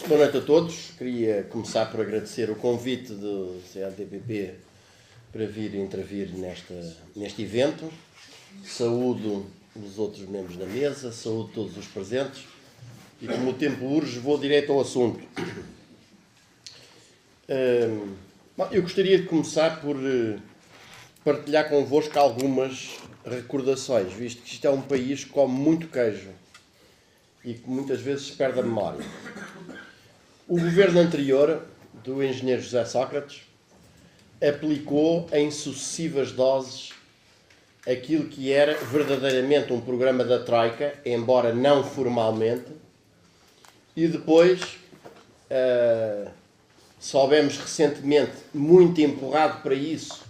Boa noite a todos. Queria começar por agradecer o convite do CADPP para vir intervir neste evento. Saúdo os outros membros da mesa, saúdo todos os presentes e, como o tempo urge, vou direto ao assunto. Eu gostaria de começar por partilhar convosco algumas recordações, visto que isto é um país que come muito queijo e que muitas vezes perde a memória. O governo anterior, do engenheiro José Sócrates, aplicou em sucessivas doses aquilo que era verdadeiramente um programa da Troika, embora não formalmente, e depois soubemos recentemente, muito empurrado para isso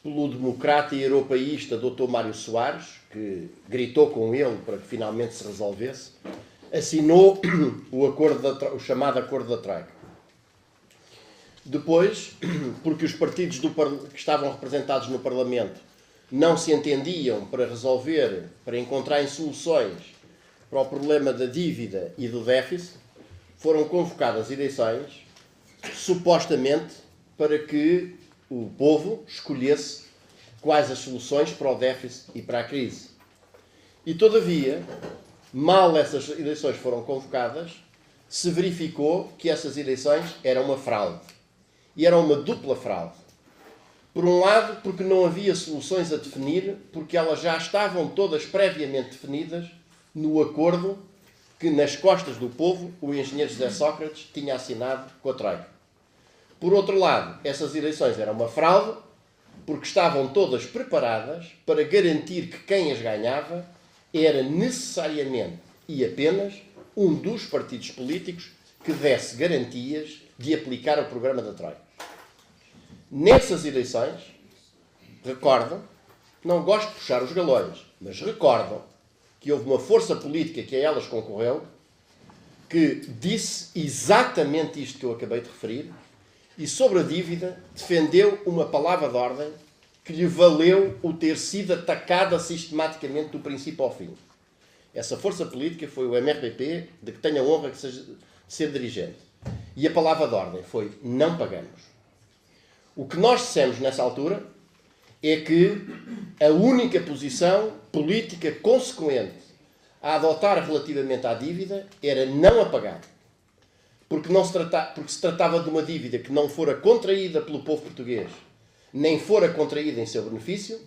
pelo democrata e europeísta Dr. Mário Soares, que gritou com ele para que finalmente se resolvesse, assinou o chamado Acordo da Troika. Depois, porque os partidos que estavam representados no Parlamento não se entendiam para resolver, para encontrarem soluções para o problema da dívida e do déficit, foram convocadas eleições, supostamente para que o povo escolhesse quais as soluções para o déficit e para a crise. E, todavia, mal essas eleições foram convocadas, se verificou que essas eleições eram uma fraude. E era uma dupla fraude. Por um lado, porque não havia soluções a definir, porque elas já estavam todas previamente definidas no acordo que, nas costas do povo, o engenheiro José Sócrates tinha assinado com a Troika. Por outro lado, essas eleições eram uma fraude, porque estavam todas preparadas para garantir que quem as ganhava era necessariamente e apenas um dos partidos políticos que desse garantias de aplicar o programa da Troika. Nessas eleições, recordam, não gosto de puxar os galões, mas recordam que houve uma força política que a elas concorreu que disse exatamente isto que eu acabei de referir e, sobre a dívida, defendeu uma palavra de ordem que lhe valeu o ter sido atacada sistematicamente do princípio ao fim. Essa força política foi o MRPP, de que tenho a honra de ser dirigente. E a palavra de ordem foi: não pagamos. O que nós dissemos nessa altura é que a única posição política consequente a adotar relativamente à dívida era não a pagar. Porque se tratava de uma dívida que não fora contraída pelo povo português, nem fora contraída em seu benefício,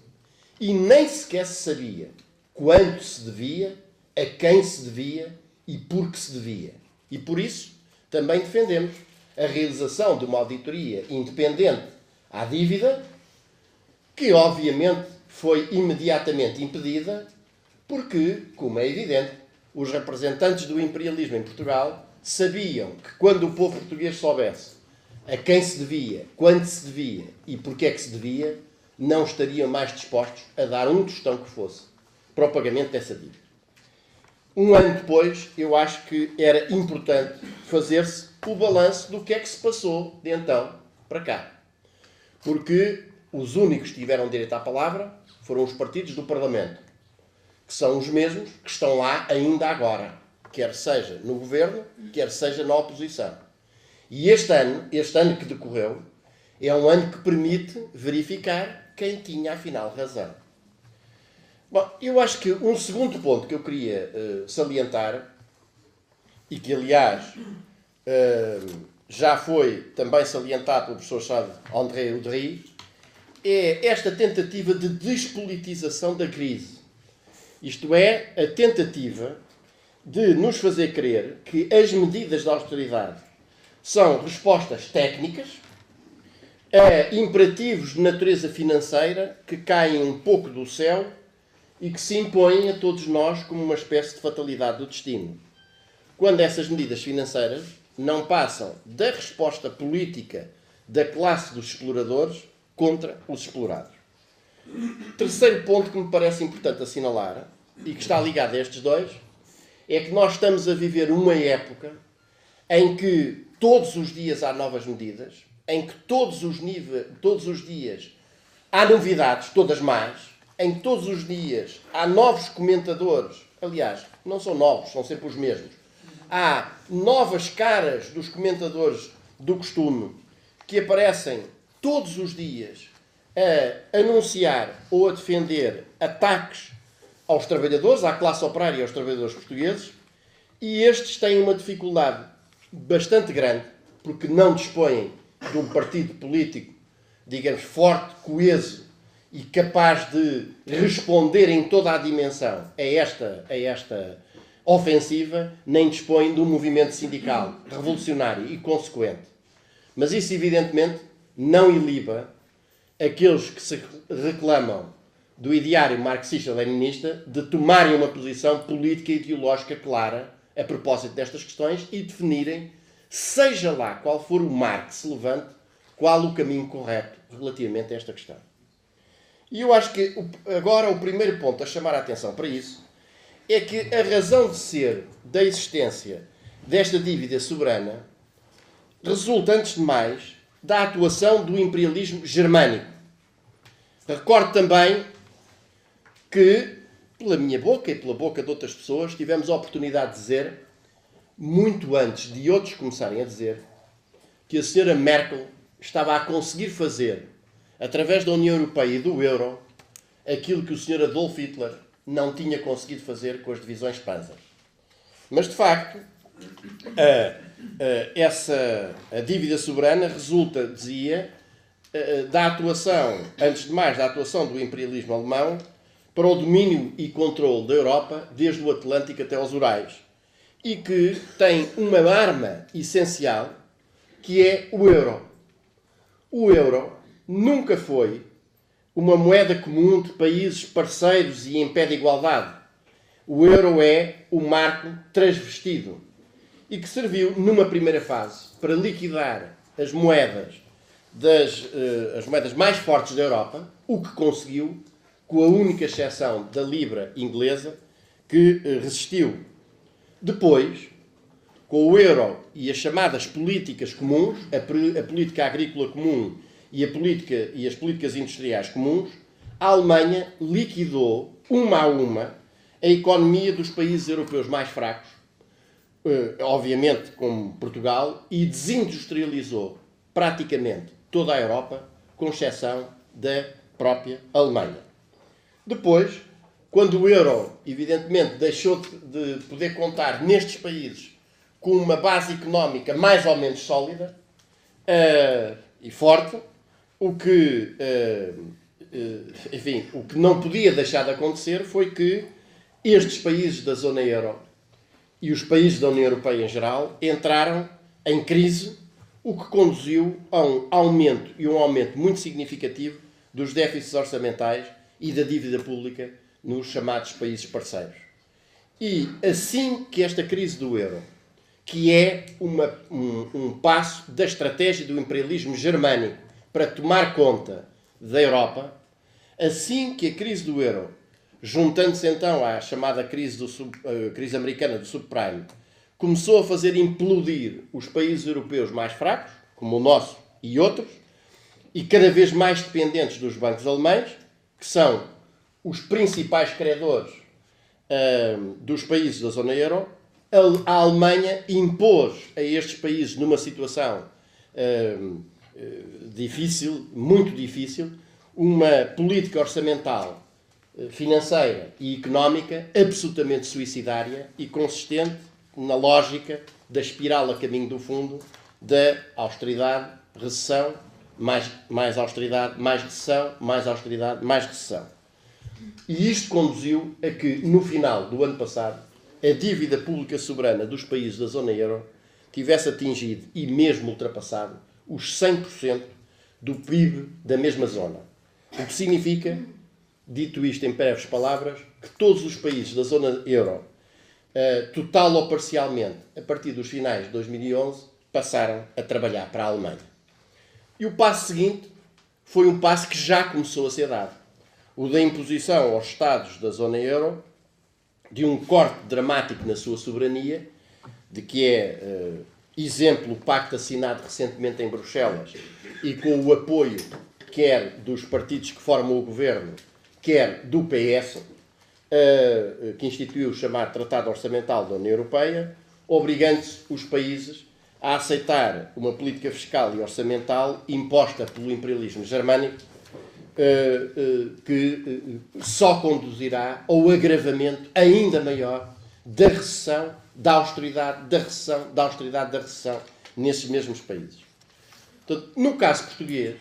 e nem sequer se sabia quanto se devia, a quem se devia e por que se devia. E por isso também defendemos a realização de uma auditoria independente à dívida, que obviamente foi imediatamente impedida, porque, como é evidente, os representantes do imperialismo em Portugal sabiam que quando o povo português soubesse a quem se devia, quando se devia e porquê é que se devia, não estariam mais dispostos a dar um tostão que fosse para o pagamento dessa dívida. Um ano depois, eu acho que era importante fazer-se o balanço do que é que se passou de então para cá. Porque os únicos que tiveram direito à palavra foram os partidos do Parlamento, que são os mesmos que estão lá ainda agora, quer seja no governo, quer seja na oposição. E este ano que decorreu, é um ano que permite verificar quem tinha afinal razão. Bom, eu acho que um segundo ponto que eu queria salientar, e que aliás já foi também salientado pelo professor André Udry, é esta tentativa de despolitização da crise. Isto é, a tentativa de nos fazer crer que as medidas de austeridade são respostas técnicas a imperativos de natureza financeira que caem um pouco do céu e que se impõem a todos nós como uma espécie de fatalidade do destino, quando essas medidas financeiras não passam da resposta política da classe dos exploradores contra os explorados. Terceiro ponto que me parece importante assinalar, e que está ligado a estes dois, é que nós estamos a viver uma época em que todos os dias há novas medidas, em que todos os dias há novidades, todas más, em que todos os dias há novos comentadores, aliás, não são novos, são sempre os mesmos, há novas caras dos comentadores do costume que aparecem todos os dias a anunciar ou a defender ataques aos trabalhadores, à classe operária e aos trabalhadores portugueses, e estes têm uma dificuldade bastante grande, porque não dispõem de um partido político, digamos, forte, coeso e capaz de responder em toda a dimensão a esta ofensiva, nem dispõem de um movimento sindical revolucionário e consequente. Mas isso, evidentemente, não iliba aqueles que se reclamam do ideário marxista-leninista de tomarem uma posição política e ideológica clara a propósito destas questões e definirem, seja lá qual for o mar que se levante, qual o caminho correto relativamente a esta questão. E eu acho que agora o primeiro ponto a chamar a atenção para isso é que a razão de ser da existência desta dívida soberana resulta, antes de mais, da atuação do imperialismo germânico. Recordo também que, pela minha boca e pela boca de outras pessoas, tivemos a oportunidade de dizer, muito antes de outros começarem a dizer, que a senhora Merkel estava a conseguir fazer, através da União Europeia e do euro, aquilo que o senhor Adolf Hitler não tinha conseguido fazer com as divisões Panzer. Mas, de facto, a dívida soberana resulta, dizia, da atuação, antes de mais, da atuação do imperialismo alemão para o domínio e controle da Europa, desde o Atlântico até aos Urais, e que tem uma arma essencial, que é o euro. O euro nunca foi uma moeda comum de países parceiros e em pé de igualdade. O euro é o marco transvestido e que serviu, numa primeira fase, para liquidar as moedas mais fortes da Europa, o que conseguiu, com a única exceção da libra inglesa, que resistiu. Depois, com o euro e as chamadas políticas comuns, a política agrícola comum e as políticas industriais comuns, a Alemanha liquidou, uma a uma, a economia dos países europeus mais fracos, obviamente como Portugal, e desindustrializou praticamente toda a Europa, com exceção da própria Alemanha. Depois, quando o euro, evidentemente, deixou de poder contar nestes países com uma base económica mais ou menos sólida e forte, o que não podia deixar de acontecer foi que estes países da zona euro e os países da União Europeia em geral entraram em crise, o que conduziu a um aumento muito significativo dos déficits orçamentais e da dívida pública nos chamados países parceiros. E assim que esta crise do euro, que é um passo da estratégia do imperialismo germânico para tomar conta da Europa, assim que a crise do euro, juntando-se então à chamada crise americana do subprime, começou a fazer implodir os países europeus mais fracos, como o nosso e outros, e cada vez mais dependentes dos bancos alemães, que são os principais credores dos países da zona euro, a Alemanha impôs a estes países, numa situação difícil, muito difícil, uma política orçamental, financeira e económica absolutamente suicidária e consistente na lógica da espiral a caminho do fundo da austeridade, recessão, mais austeridade, mais recessão, mais austeridade, mais recessão. E isto conduziu a que, no final do ano passado, a dívida pública soberana dos países da zona euro tivesse atingido e mesmo ultrapassado os 100% do PIB da mesma zona. O que significa, dito isto em breves palavras, que todos os países da zona euro, total ou parcialmente, a partir dos finais de 2011, passaram a trabalhar para a Alemanha. E o passo seguinte foi um passo que já começou a ser dado. O da imposição aos Estados da zona euro de um corte dramático na sua soberania, de que é exemplo o pacto assinado recentemente em Bruxelas e com o apoio quer dos partidos que formam o governo, quer do PS, que instituiu o chamado Tratado Orçamental da União Europeia, obrigando os países a aceitar uma política fiscal e orçamental imposta pelo imperialismo germânico, que só conduzirá ao agravamento ainda maior da recessão, da austeridade, da recessão nesses mesmos países. Portanto, no caso português,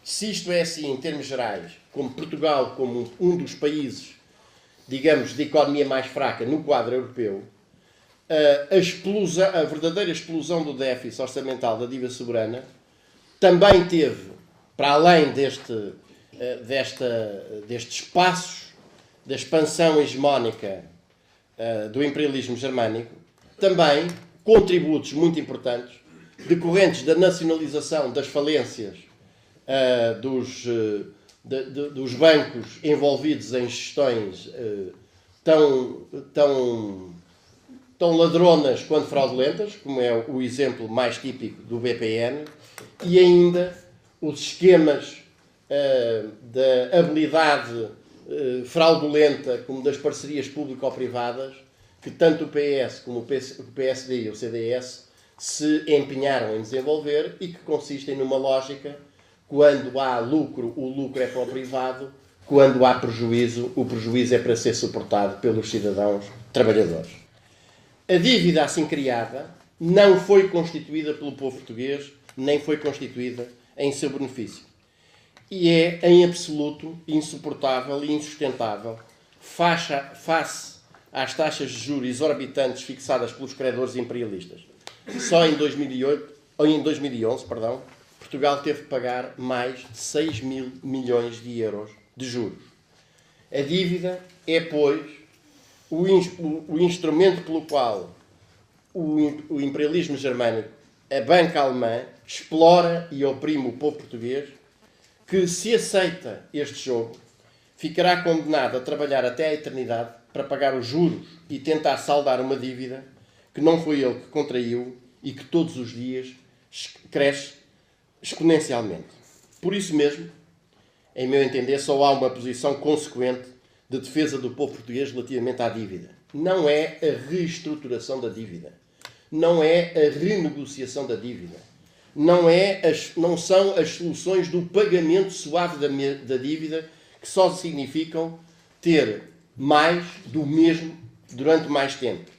se isto é assim em termos gerais, como Portugal como um dos países, digamos, de economia mais fraca no quadro europeu, a verdadeira explosão do déficit orçamental da dívida soberana também teve, para além destes espaços da expansão hegemónica do imperialismo germânico, também contributos muito importantes decorrentes da nacionalização das falências dos bancos envolvidos em gestões tão ladronas quanto fraudulentas, como é o exemplo mais típico do BPN, e ainda os esquemas da habilidade fraudulenta como das parcerias público-privadas, que tanto o PS como o PSD e o CDS se empenharam em desenvolver e que consistem numa lógica: quando há lucro, o lucro é para o privado; quando há prejuízo, o prejuízo é para ser suportado pelos cidadãos trabalhadores. A dívida assim criada não foi constituída pelo povo português, nem foi constituída em seu benefício. E é, em absoluto, insuportável e insustentável face às taxas de juros exorbitantes fixadas pelos credores imperialistas. Só em 2011, Portugal teve que pagar mais de 6 mil milhões de euros de juros. A dívida é, pois, o instrumento pelo qual o imperialismo germânico, a banca alemã, explora e oprime o povo português, que, se aceita este jogo, ficará condenado a trabalhar até à eternidade para pagar os juros e tentar saldar uma dívida que não foi ele que contraiu e que todos os dias cresce exponencialmente. Por isso mesmo, em meu entender, só há uma posição consequente de defesa do povo português relativamente à dívida. Não é a reestruturação da dívida. Não é a renegociação da dívida. Não são as soluções do pagamento suave da dívida, que só significam ter mais do mesmo durante mais tempo.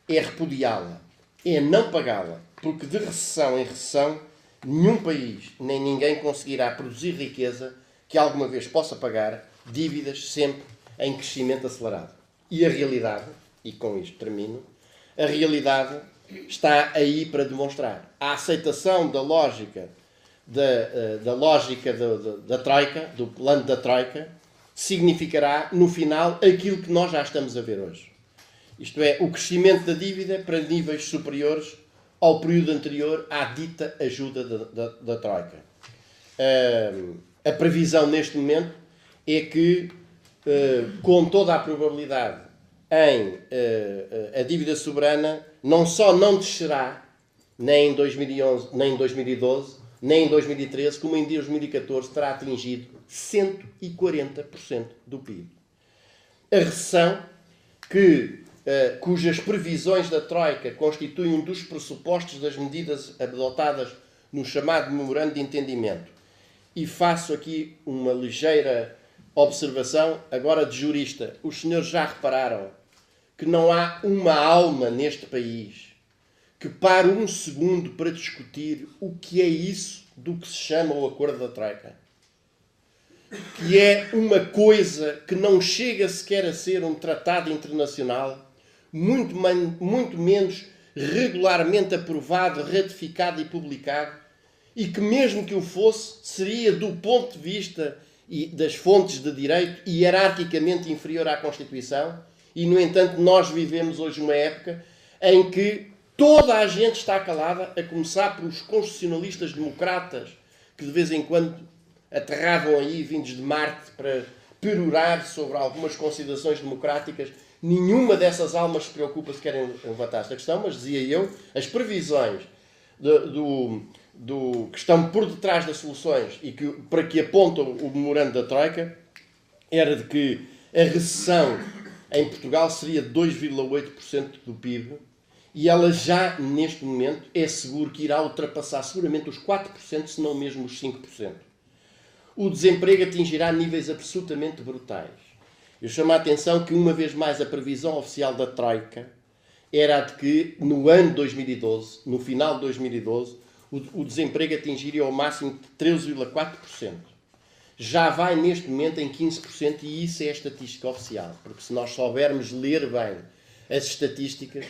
É repudiá-la. É não pagá-la. Porque de recessão em recessão, nenhum país nem ninguém conseguirá produzir riqueza que alguma vez possa pagar dívidas sempre em crescimento acelerado. E a realidade, e com isto termino, a realidade está aí para demonstrar. A aceitação da lógica da Troika, do plano da Troika, significará, no final, aquilo que nós já estamos a ver hoje. Isto é, o crescimento da dívida para níveis superiores ao período anterior à dita ajuda da Troika. A previsão neste momento é que, com toda a probabilidade, a dívida soberana não só não descerá nem em 2011, nem em 2012, nem em 2013, como em 2014 terá atingido 140% do PIB. A recessão, cujas previsões da Troika constituem um dos pressupostos das medidas adotadas no chamado Memorando de Entendimento. E faço aqui uma ligeira observação, agora de jurista. Os senhores já repararam que não há uma alma neste país que pare um segundo para discutir o que é isso do que se chama o Acordo da Troika? Que é uma coisa que não chega sequer a ser um tratado internacional, muito menos regularmente aprovado, ratificado e publicado, e que, mesmo que o fosse, seria, do ponto de vista das fontes de direito, hierarquicamente inferior à Constituição. E, no entanto, nós vivemos hoje uma época em que toda a gente está calada, a começar pelos constitucionalistas democratas, que de vez em quando aterravam aí, vindos de Marte, para perorar sobre algumas considerações democráticas. Nenhuma dessas almas se preocupa se querem levantar esta questão, mas, dizia eu, as previsões que estão por detrás das soluções e para que apontam o memorando da Troika era de que a recessão em Portugal seria de 2,8% do PIB E ela já, neste momento, é seguro que irá ultrapassar seguramente os 4%, se não mesmo os 5%. O desemprego atingirá níveis absolutamente brutais. Eu chamo a atenção que, uma vez mais, a previsão oficial da Troika era a de que, no ano de 2012, no final de 2012, o desemprego atingiria ao máximo de 13,4%. Já vai, neste momento, em 15%, e isso é a estatística oficial. Porque se nós soubermos ler bem as estatísticas,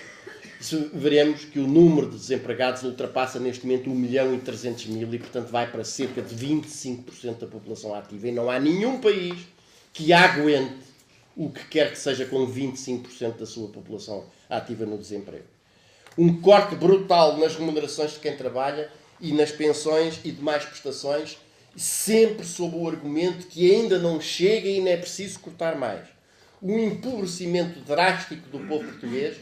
veremos que o número de desempregados ultrapassa neste momento 1.300.000 e, portanto, vai para cerca de 25% da população ativa. E não há nenhum país que aguente o que quer que seja com 25% da sua população ativa no desemprego. Um corte brutal nas remunerações de quem trabalha e nas pensões e demais prestações, sempre sob o argumento que ainda não chega e ainda é preciso cortar mais. Um empobrecimento drástico do povo português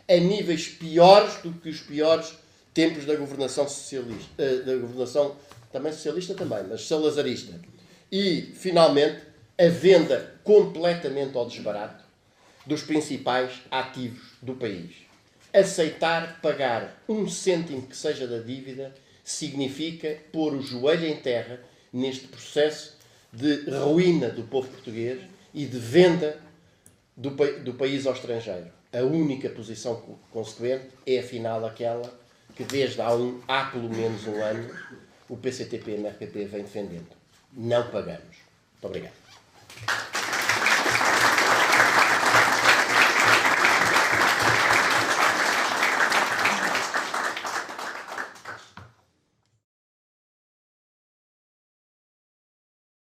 a níveis piores do que os piores tempos da governação socialista, da governação também socialista também, mas salazarista. E, finalmente, a venda completamente ao desbarato dos principais ativos do país. Aceitar pagar 1 cêntimo que seja da dívida significa pôr o joelho em terra neste processo de ruína do povo português e de venda do país ao estrangeiro. A única posição consequente é, afinal, aquela que desde há pelo menos um ano o PCTP-MRPP vem defendendo. Não pagamos. Muito obrigado.